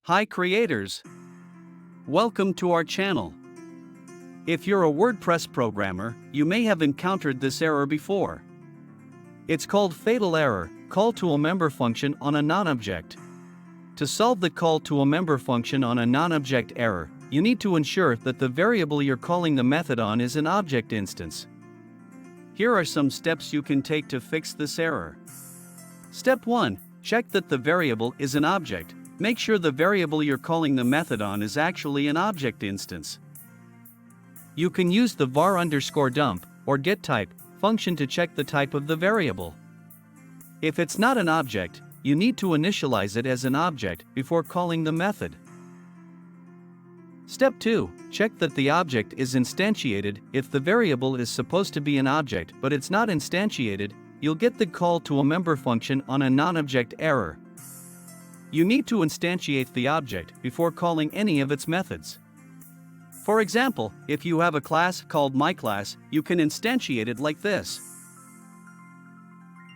Hi creators! Welcome to our channel. If you're a WordPress programmer, you may have encountered this error before. It's called fatal error, call to a member function on a non-object. To solve the call to a member function on a non-object error, you need to ensure that the variable you're calling the method on is an object instance. Here are some steps you can take to fix this error. Step 1. Check that the variable is an object. Make sure the variable you're calling the method on is actually an object instance. You can use the var_dump or getType function to check the type of the variable. If it's not an object, you need to initialize it as an object before calling the method. Step 2. Check that the object is instantiated. If the variable is supposed to be an object but it's not instantiated, you'll get the call to a member function on a non-object error. You need to instantiate the object before calling any of its methods. For example, if you have a class called myClass, you can instantiate it like this.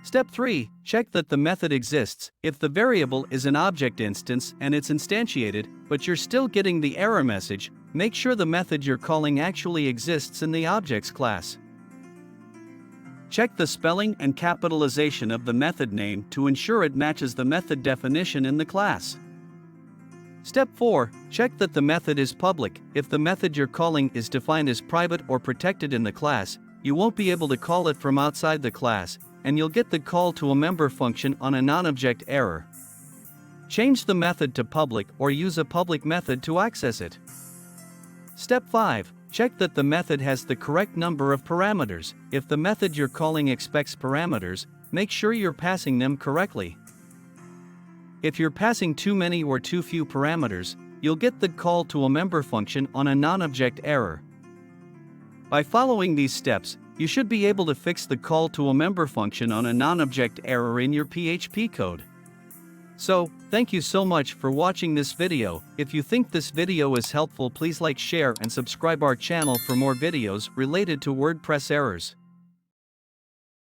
Step 3. Check that the method exists. If the variable is an object instance and it's instantiated, but you're still getting the error message, make sure the method you're calling actually exists in the objects class. Check the spelling and capitalization of the method name to ensure it matches the method definition in the class. Step 4. Check that the method is public. If the method you're calling is defined as private or protected in the class, you won't be able to call it from outside the class, and you'll get the call to a member function on a non-object error. Change the method to public or use a public method to access it. Step 5. Check that the method has the correct number of parameters. If the method you're calling expects parameters, make sure you're passing them correctly. If you're passing too many or too few parameters, you'll get the call to a member function on a non-object error. By following these steps, you should be able to fix the call to a member function on a non-object error in your PHP code. So, thank you so much for watching this video. If you think this video is helpful, please like, share and subscribe our channel for more videos related to WordPress errors.